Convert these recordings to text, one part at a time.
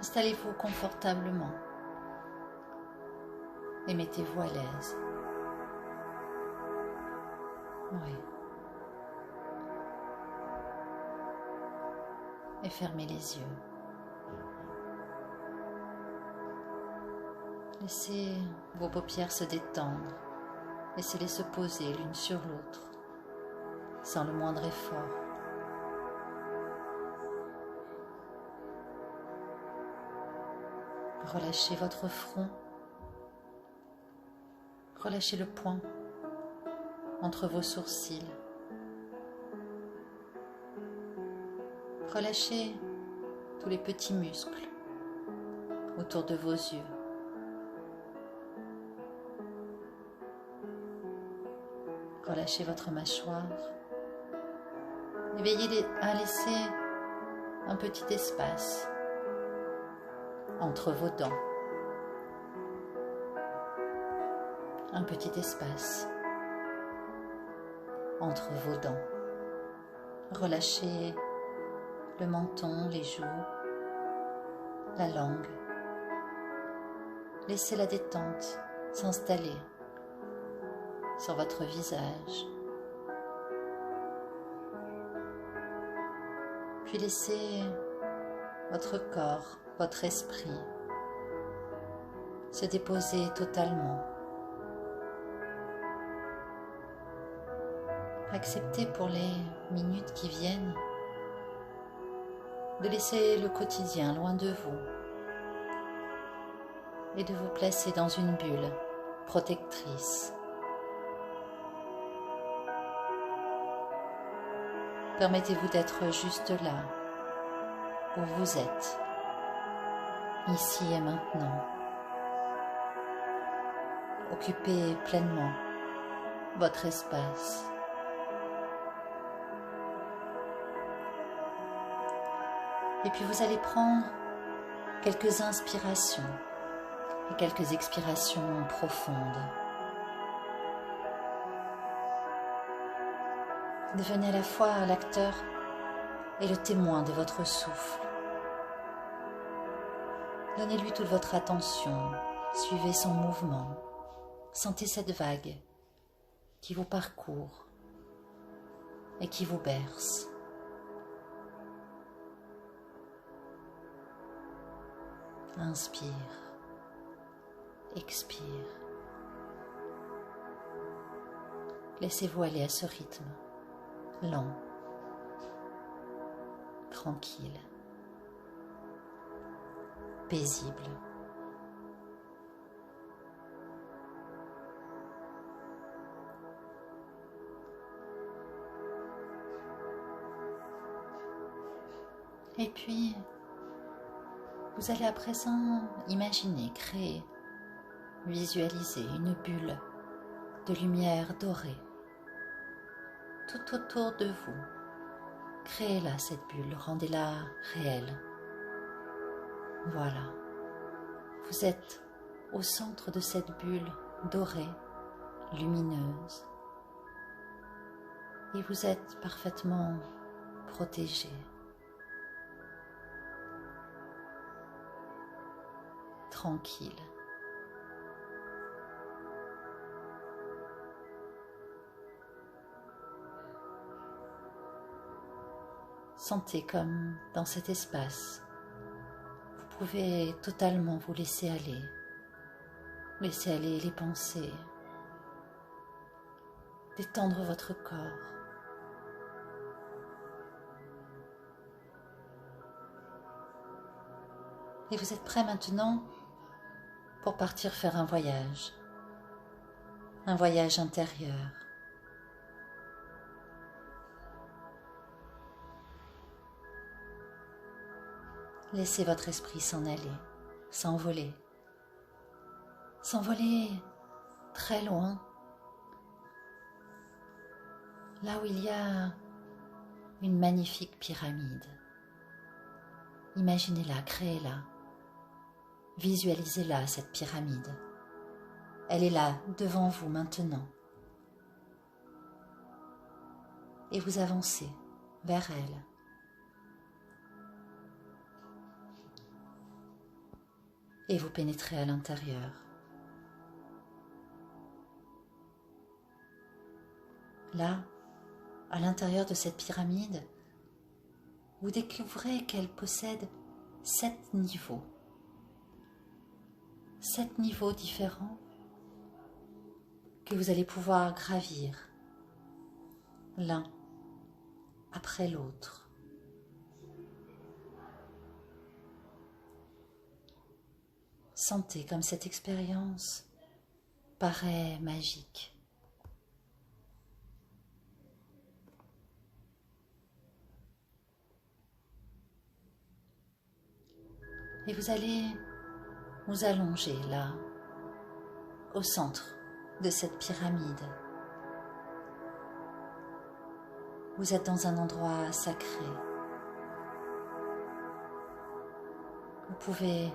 Installez-vous confortablement et mettez-vous à l'aise. Oui. Et fermez les yeux. Laissez vos paupières se détendre. Laissez-les se poser l'une sur l'autre, sans le moindre effort. Relâchez votre front. Relâchez le poing entre vos sourcils. Relâchez tous les petits muscles autour de vos yeux. Relâchez votre mâchoire et veillez à laisser un petit espace entre vos dents. Un petit espace entre vos dents. Relâchez le menton, les joues, la langue. Laissez la détente s'installer sur votre visage. Puis laissez votre corps, votre esprit se déposer totalement. Acceptez pour les minutes qui viennent de laisser le quotidien loin de vous et de vous placer dans une bulle protectrice. Permettez-vous d'être juste là, où vous êtes, ici et maintenant. Occupez pleinement votre espace. Et puis vous allez prendre quelques inspirations et quelques expirations profondes. Devenez à la fois l'acteur et le témoin de votre souffle. Donnez-lui toute votre attention, suivez son mouvement, sentez cette vague qui vous parcourt et qui vous berce. Inspire, expire. Laissez-vous aller à ce rythme, lent, tranquille, paisible. Et puis, vous allez à présent imaginer, créer, visualiser une bulle de lumière dorée tout autour de vous. Créez-la, cette bulle, rendez-la réelle. Voilà, vous êtes au centre de cette bulle dorée, lumineuse, et vous êtes parfaitement protégé. Tranquille. Sentez comme dans cet espace, vous pouvez totalement vous laisser aller les pensées, détendre votre corps. Et vous êtes prêt maintenant pour partir faire un voyage intérieur. Laissez votre esprit s'en aller, s'envoler très loin, là où il y a une magnifique pyramide. Imaginez-la, créez-la, visualisez-la, cette pyramide. Elle est là, devant vous maintenant. Et vous avancez vers elle. et vous pénétrez à l'intérieur. Là, à l'intérieur de cette pyramide, vous découvrez qu'elle possède 7 niveaux. 7 niveaux différents que vous allez pouvoir gravir l'un après l'autre. Sentez comme cette expérience paraît magique. Et vous allez vous allonger là, au centre de cette pyramide. Vous êtes dans un endroit sacré. Vous pouvez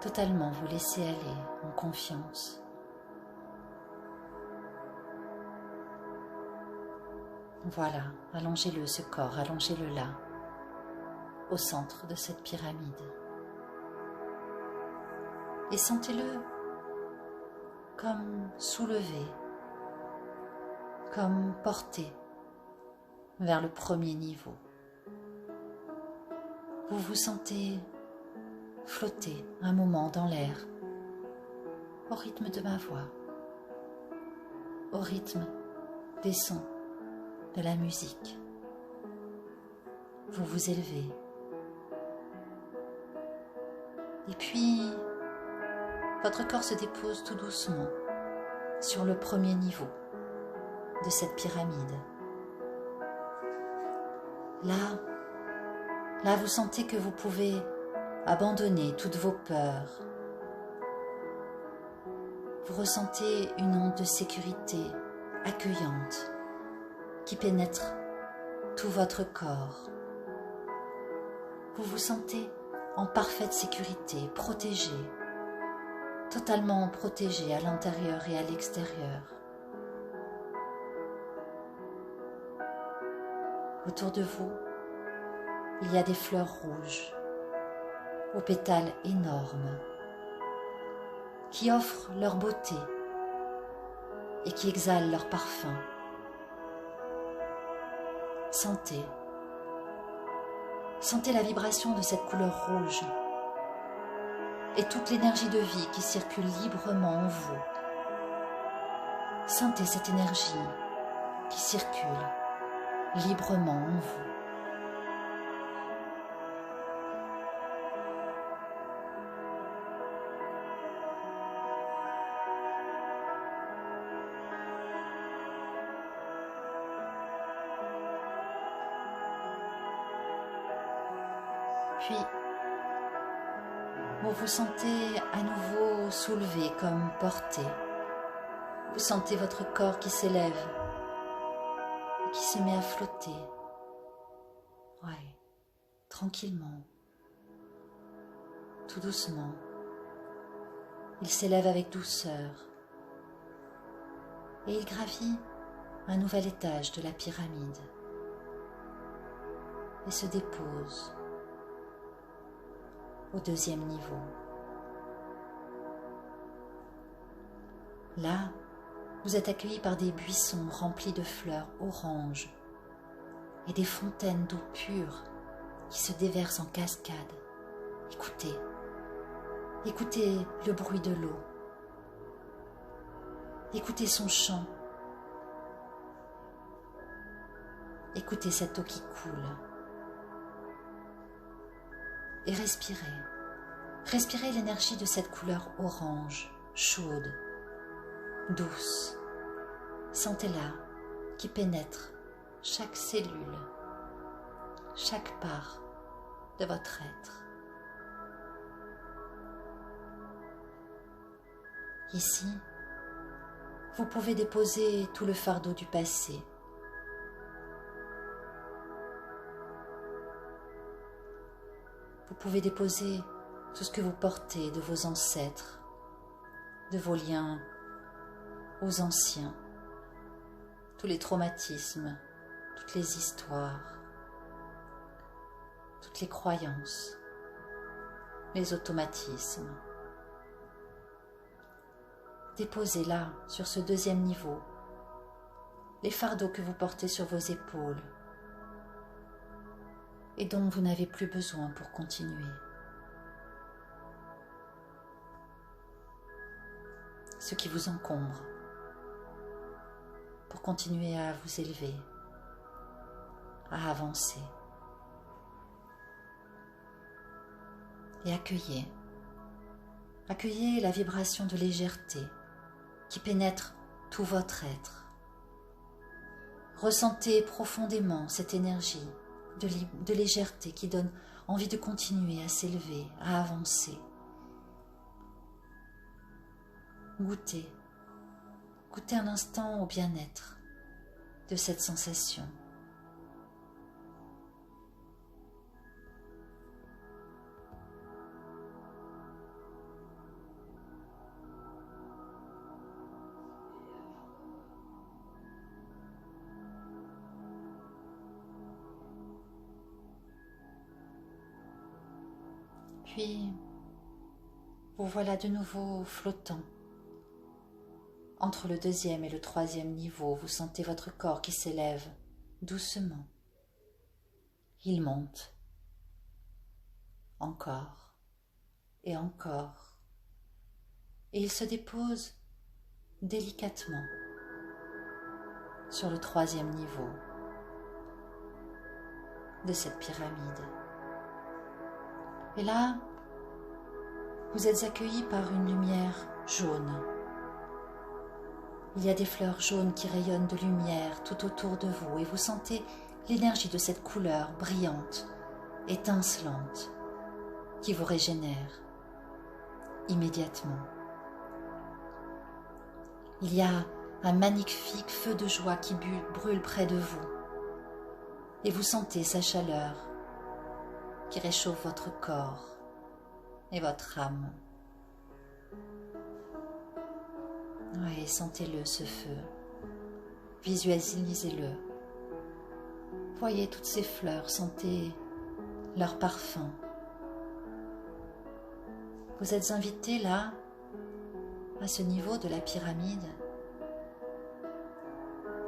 totalement vous laisser aller en confiance. Voilà, allongez-le ce corps, allongez-le là, au centre de cette pyramide. Et sentez-le comme soulevé, comme porté vers le premier niveau. Vous vous sentez flotter un moment dans l'air, au rythme de ma voix, au rythme des sons, de la musique. Vous vous élevez. Et puis, votre corps se dépose tout doucement sur le premier niveau de cette pyramide. Là, vous sentez que vous pouvez abandonner toutes vos peurs. Vous ressentez une onde de sécurité accueillante qui pénètre tout votre corps. Vous vous sentez en parfaite sécurité, protégé, totalement protégé à l'intérieur et à l'extérieur. Autour de vous, il y a des fleurs rouges, aux pétales énormes, qui offrent leur beauté et qui exhalent leur parfum. Sentez la vibration de cette couleur rouge et toute l'énergie de vie qui circule librement en vous. Sentez cette énergie qui circule librement en vous. Puis, vous vous sentez à nouveau soulevé comme porté. Vous sentez votre corps qui s'élève et qui se met à flotter. Ouais, tranquillement, tout doucement. Il s'élève avec douceur et il gravit un nouvel étage de la pyramide et se dépose au deuxième niveau. Là, vous êtes accueillis par des buissons remplis de fleurs oranges et des fontaines d'eau pure qui se déversent en cascade. Écoutez le bruit de l'eau. Écoutez son chant. Écoutez cette eau qui coule. Et respirez. Respirez l'énergie de cette couleur orange, chaude, douce. Sentez-la qui pénètre chaque cellule, chaque part de votre être. Ici, vous pouvez déposer tout le fardeau du passé. Vous pouvez déposer tout ce que vous portez de vos ancêtres, de vos liens aux anciens, tous les traumatismes, toutes les histoires, toutes les croyances, les automatismes, déposez là, sur ce deuxième niveau, les fardeaux que vous portez sur vos épaules et dont vous n'avez plus besoin pour continuer. Ce qui vous encombre pour continuer à vous élever, à avancer. Et accueillez la vibration de légèreté qui pénètre tout votre être. Ressentez profondément cette énergie de légèreté qui donne envie de continuer à s'élever, à avancer. Goûtez un instant au bien-être de cette sensation. Puis, vous voilà de nouveau flottant. Entre le deuxième et le troisième niveau, vous sentez votre corps qui s'élève doucement. Il monte. Encore et encore. Et il se dépose délicatement sur le troisième niveau de cette pyramide. Et là, vous êtes accueillis par une lumière jaune. Il y a des fleurs jaunes qui rayonnent de lumière tout autour de vous et vous sentez l'énergie de cette couleur brillante, étincelante, qui vous régénère immédiatement. Il y a un magnifique feu de joie qui brûle près de vous et vous sentez sa chaleur qui réchauffe votre corps et votre âme. Oui, sentez-le, ce feu. Visualisez-le. Voyez toutes ces fleurs, sentez leur parfum. Vous êtes invité là, à ce niveau de la pyramide,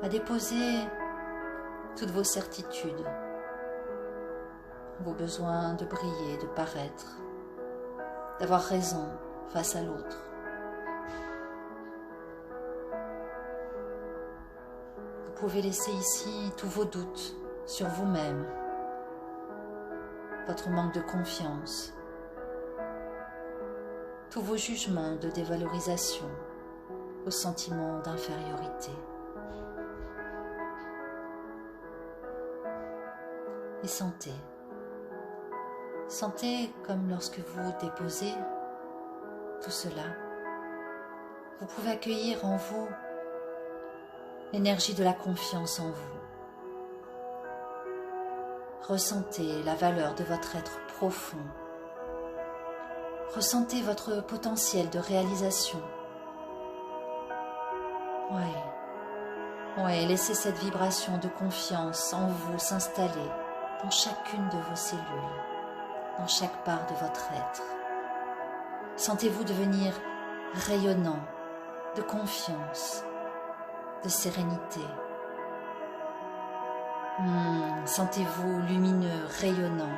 à déposer toutes vos certitudes, vos besoins de briller, de paraître, d'avoir raison face à l'autre. Vous pouvez laisser ici tous vos doutes sur vous-même, votre manque de confiance, tous vos jugements de dévalorisation, vos sentiments d'infériorité. Et sentez comme lorsque vous déposez tout cela, vous pouvez accueillir en vous l'énergie de la confiance en vous. Ressentez la valeur de votre être profond. Ressentez votre potentiel de réalisation. Ouais, laissez cette vibration de confiance en vous s'installer dans chacune de vos cellules, dans chaque part de votre être. Sentez-vous devenir rayonnant de confiance, de sérénité. Sentez-vous lumineux, rayonnant.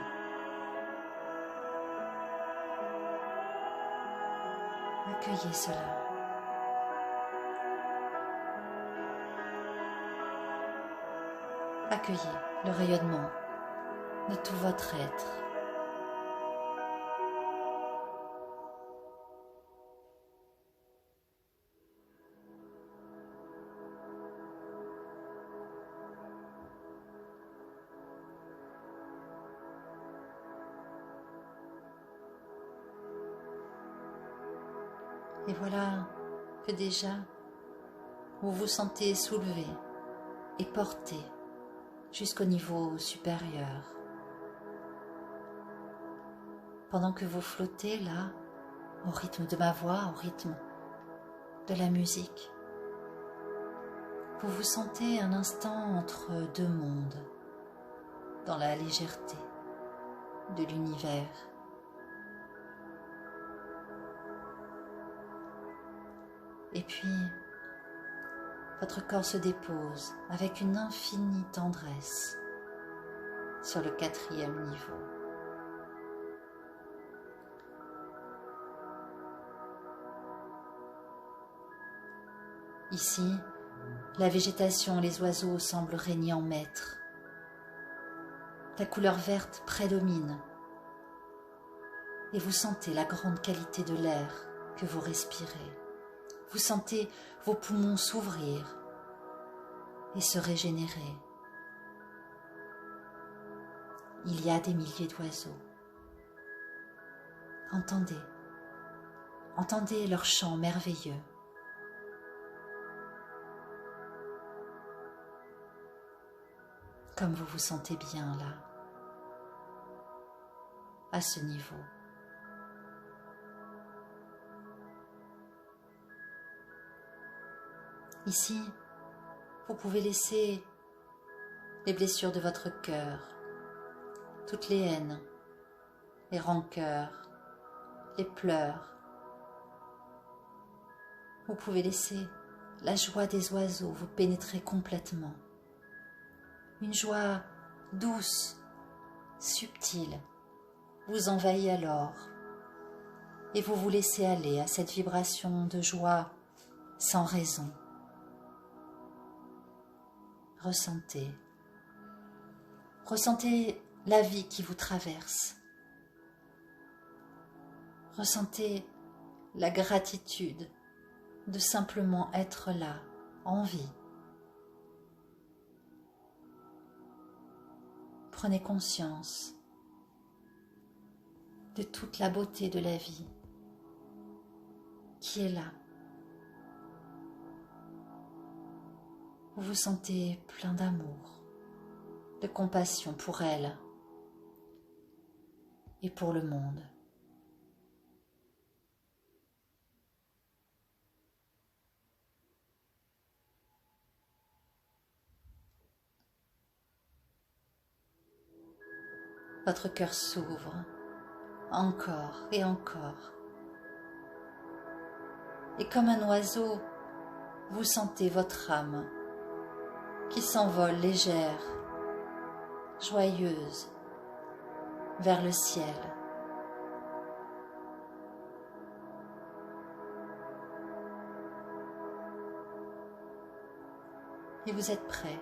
Accueillez cela. Accueillez le rayonnement de tout votre être. Et voilà que déjà, vous vous sentez soulevé et porté jusqu'au niveau supérieur. Pendant que vous flottez là, au rythme de ma voix, au rythme de la musique, vous vous sentez un instant entre deux mondes, dans la légèreté de l'univers. Et puis, votre corps se dépose avec une infinie tendresse sur le 4e niveau. Ici, la végétation et les oiseaux semblent régner en maître. La couleur verte prédomine et vous sentez la grande qualité de l'air que vous respirez. Vous sentez vos poumons s'ouvrir et se régénérer. Il y a des milliers d'oiseaux. Entendez leur chant merveilleux. Comme vous vous sentez bien là, à ce niveau. Ici, vous pouvez laisser les blessures de votre cœur, toutes les haines, les rancœurs, les pleurs. Vous pouvez laisser la joie des oiseaux vous pénétrer complètement. Une joie douce, subtile, vous envahit alors et vous vous laissez aller à cette vibration de joie sans raison. Ressentez la vie qui vous traverse. Ressentez la gratitude de simplement être là, en vie. Prenez conscience de toute la beauté de la vie qui est là. Vous vous sentez plein d'amour, de compassion pour elle et pour le monde. Votre cœur s'ouvre encore et encore. Et comme un oiseau, vous sentez votre âme qui s'envole légère, joyeuse, vers le ciel. Et vous êtes prêt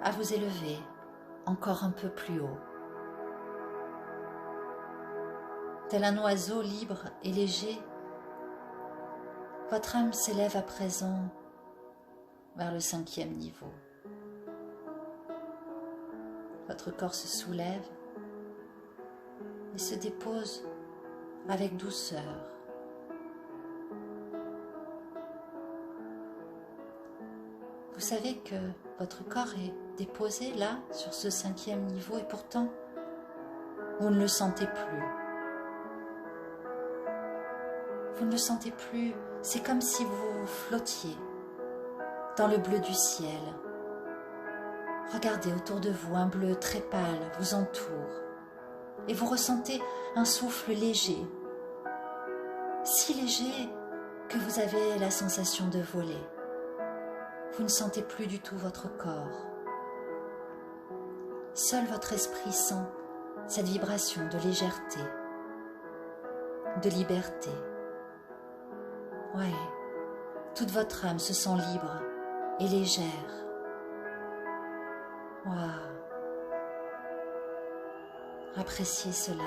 à vous élever encore un peu plus haut. Tel un oiseau libre et léger, votre âme s'élève à présent vers le 5e niveau. Votre corps se soulève et se dépose avec douceur. Vous savez que votre corps est déposé là, sur ce 5e niveau, et pourtant, vous ne le sentez plus. Vous ne le sentez plus, c'est comme si vous flottiez dans le bleu du ciel. Regardez autour de vous, un bleu très pâle vous entoure et vous ressentez un souffle léger, si léger que vous avez la sensation de voler. Vous ne sentez plus du tout votre corps. Seul votre esprit sent cette vibration de légèreté, de liberté. Ouais, toute votre âme se sent libre et légère. Waouh! Appréciez cela.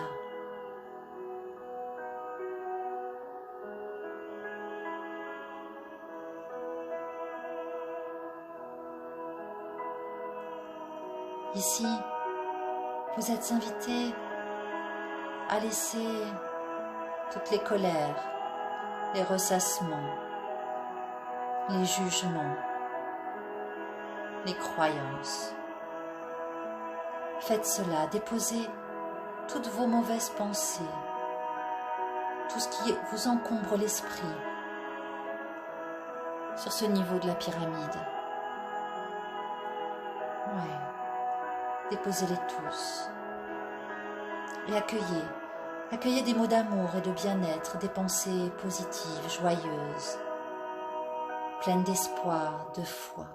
Ici, vous êtes invité à laisser toutes les colères, les ressassements, les jugements, les croyances. Faites cela, déposez toutes vos mauvaises pensées, tout ce qui vous encombre l'esprit sur ce niveau de la pyramide. Ouais. Déposez-les tous et accueillez des mots d'amour et de bien-être, des pensées positives, joyeuses. pleine d'espoir, de foi.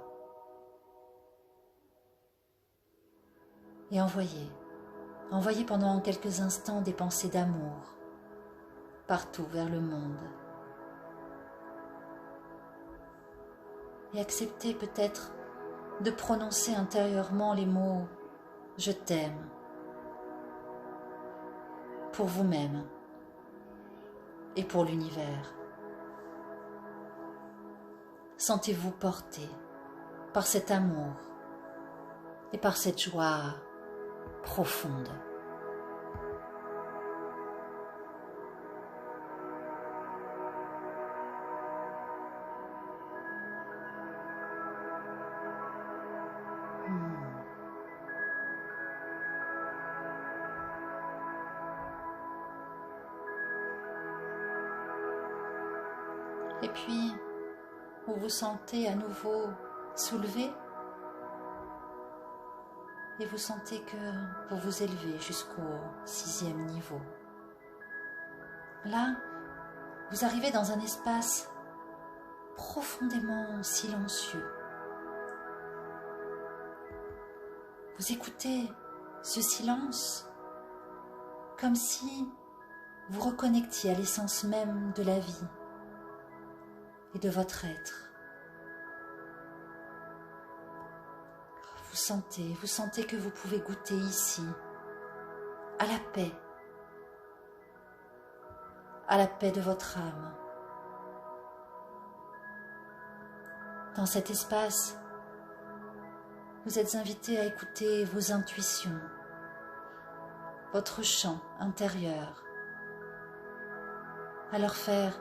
Et envoyez pendant quelques instants des pensées d'amour partout vers le monde. Et acceptez peut-être de prononcer intérieurement les mots « Je t'aime » pour vous-même et pour l'univers. Sentez-vous porté par cet amour et par cette joie profonde. Et puis, vous vous sentez à nouveau soulevé et vous sentez que vous vous élevez jusqu'au 6e niveau. Là, vous arrivez dans un espace profondément silencieux. Vous écoutez ce silence comme si vous reconnectiez à l'essence même de la vie et de votre être. Vous sentez que vous pouvez goûter ici à la paix de votre âme. Dans cet espace, vous êtes invité à écouter vos intuitions, votre chant intérieur, à leur faire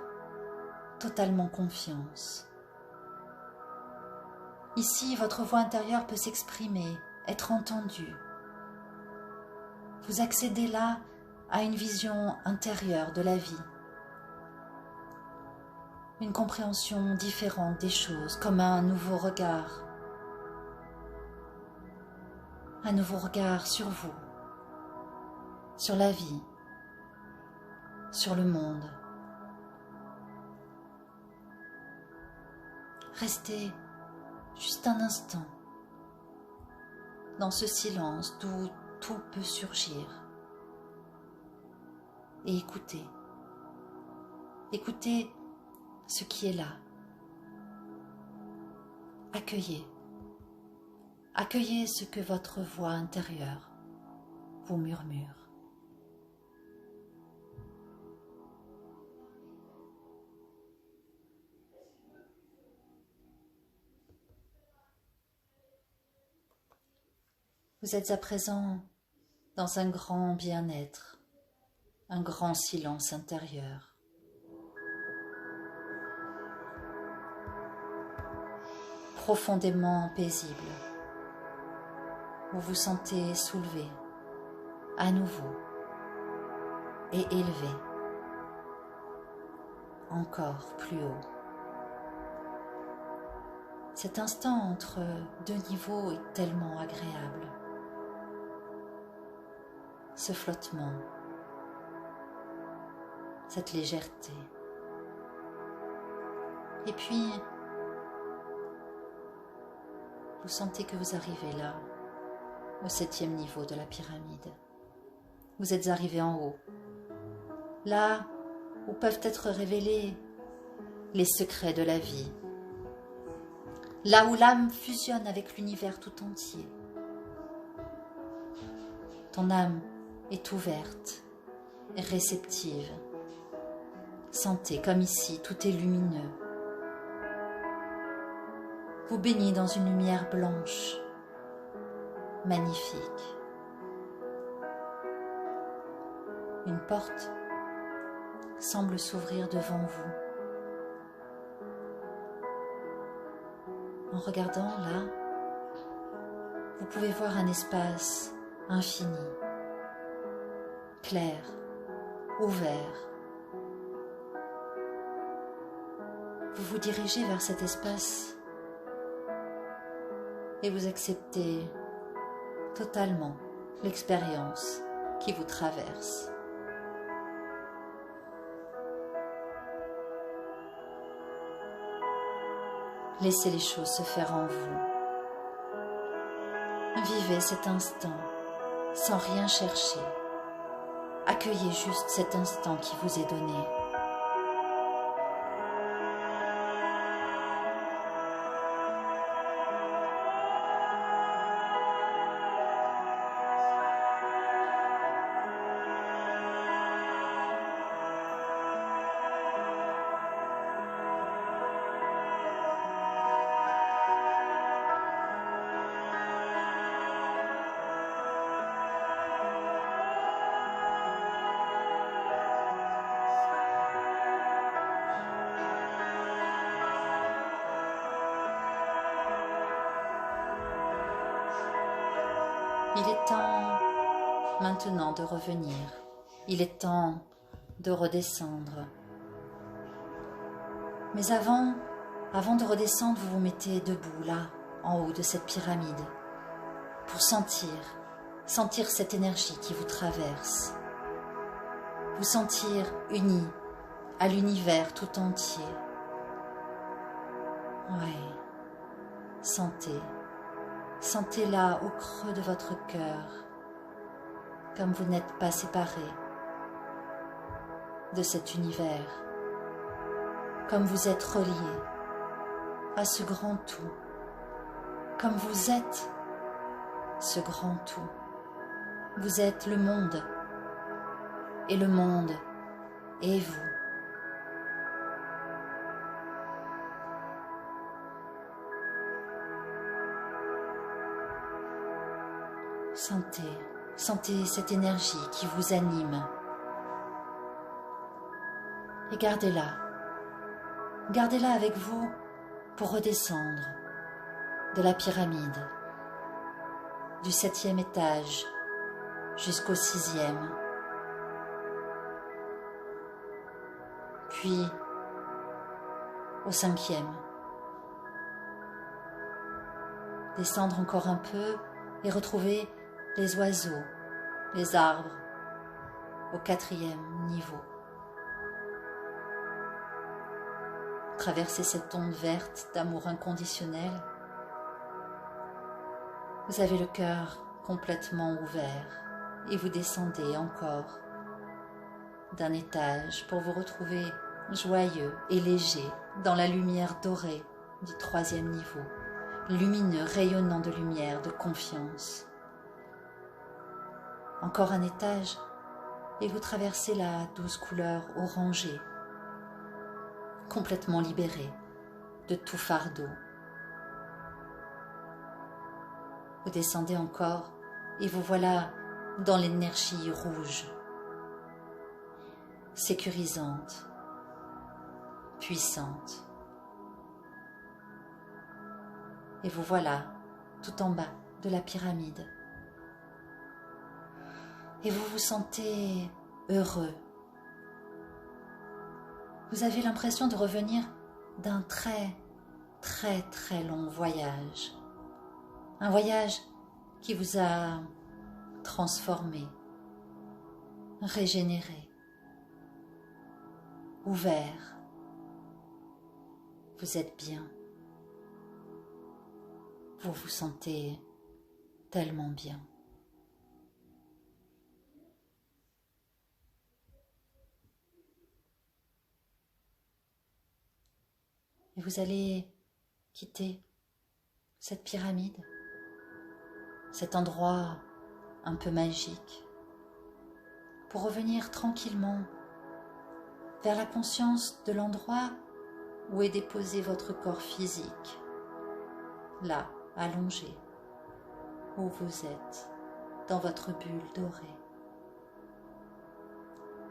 totalement confiance. Ici, votre voix intérieure peut s'exprimer, être entendue. Vous accédez là à une vision intérieure de la vie, une compréhension différente des choses, comme un nouveau regard sur vous, sur la vie, sur le monde. Restez juste un instant dans ce silence d'où tout peut surgir et écoutez ce qui est là. Accueillez ce que votre voix intérieure vous murmure. Vous êtes à présent dans un grand bien-être, un grand silence intérieur. Profondément paisible. Vous vous sentez soulevé, à nouveau, et élevé, encore plus haut. Cet instant entre deux niveaux est tellement agréable. Ce flottement, cette légèreté. Et puis, vous sentez que vous arrivez là, au 7e niveau de la pyramide. Vous êtes arrivé en haut, là où peuvent être révélés les secrets de la vie, là où l'âme fusionne avec l'univers tout entier. Ton âme est ouverte et réceptive. Sentez comme ici, tout est lumineux. Vous baignez dans une lumière blanche, magnifique. Une porte semble s'ouvrir devant vous. En regardant là, vous pouvez voir un espace infini, clair, ouvert. Vous vous dirigez vers cet espace et vous acceptez totalement l'expérience qui vous traverse. Laissez les choses se faire en vous. Vivez cet instant sans rien chercher. Accueillez juste cet instant qui vous est donné. Il est temps maintenant de revenir. Il est temps de redescendre. Mais avant de redescendre, vous vous mettez debout, là, en haut de cette pyramide, pour sentir cette énergie qui vous traverse. Vous sentir unis à l'univers tout entier. Oui, sentez là au creux de votre cœur, comme vous n'êtes pas séparés de cet univers, comme vous êtes reliés à ce grand tout, comme vous êtes ce grand tout. Vous êtes le monde, et le monde est vous. Sentez cette énergie qui vous anime. Et gardez-la. Gardez-la avec vous pour redescendre de la pyramide, du 7e étage jusqu'au 6e. Puis au 5e. Descendre encore un peu et retrouver les oiseaux, les arbres, au 4e niveau. Traversez cette onde verte d'amour inconditionnel. Vous avez le cœur complètement ouvert et vous descendez encore d'un étage pour vous retrouver joyeux et léger dans la lumière dorée du 3e niveau, lumineux, rayonnant de lumière, de confiance. Encore un étage et vous traversez la douce couleur orangée, complètement libéré de tout fardeau. Vous descendez encore et vous voilà dans l'énergie rouge, sécurisante, puissante. Et vous voilà tout en bas de la pyramide. Et vous vous sentez heureux. Vous avez l'impression de revenir d'un très long voyage. Un voyage qui vous a transformé, régénéré, ouvert. Vous êtes bien. Vous vous sentez tellement bien. Et vous allez quitter cette pyramide, cet endroit un peu magique, pour revenir tranquillement vers la conscience de l'endroit où est déposé votre corps physique, là, allongé, où vous êtes, dans votre bulle dorée.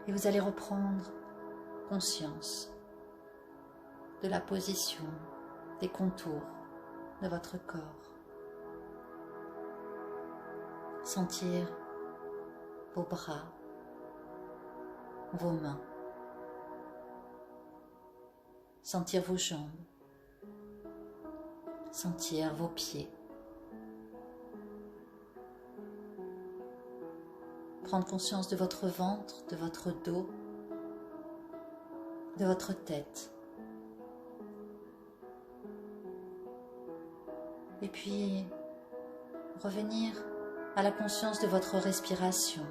Et vous allez reprendre conscience de la position, des contours de votre corps. Sentir vos bras, vos mains. Sentir vos jambes. Sentir vos pieds. Prendre conscience de votre ventre, de votre dos, de votre tête. Et puis, revenir à la conscience de votre respiration.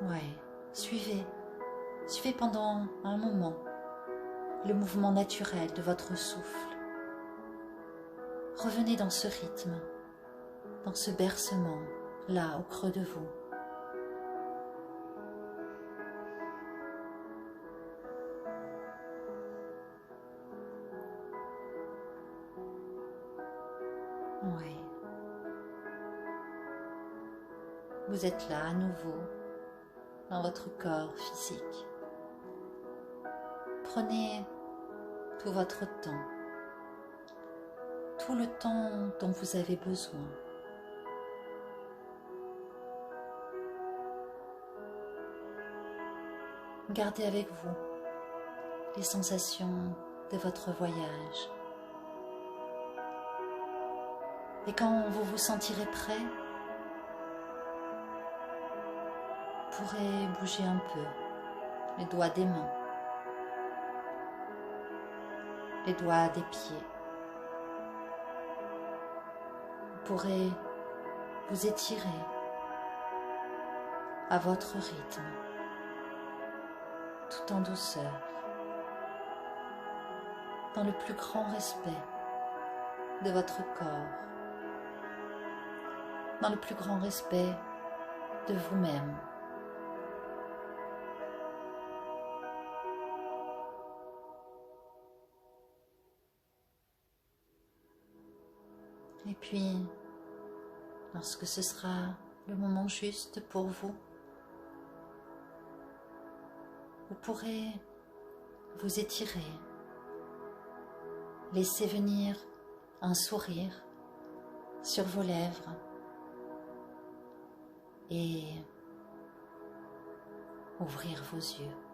Ouais, suivez pendant un moment le mouvement naturel de votre souffle. Revenez dans ce rythme, dans ce bercement, là, au creux de vous. Oui. Vous êtes là à nouveau, dans votre corps physique. Prenez tout votre temps, tout le temps dont vous avez besoin. Gardez avec vous les sensations de votre voyage. Et quand vous vous sentirez prêt, vous pourrez bouger un peu les doigts des mains, les doigts des pieds. Vous pourrez vous étirer à votre rythme, tout en douceur, dans le plus grand respect de votre corps, dans le plus grand respect de vous-même. Et puis, lorsque ce sera le moment juste pour vous, vous pourrez vous étirer, laisser venir un sourire sur vos lèvres et ouvrir vos yeux.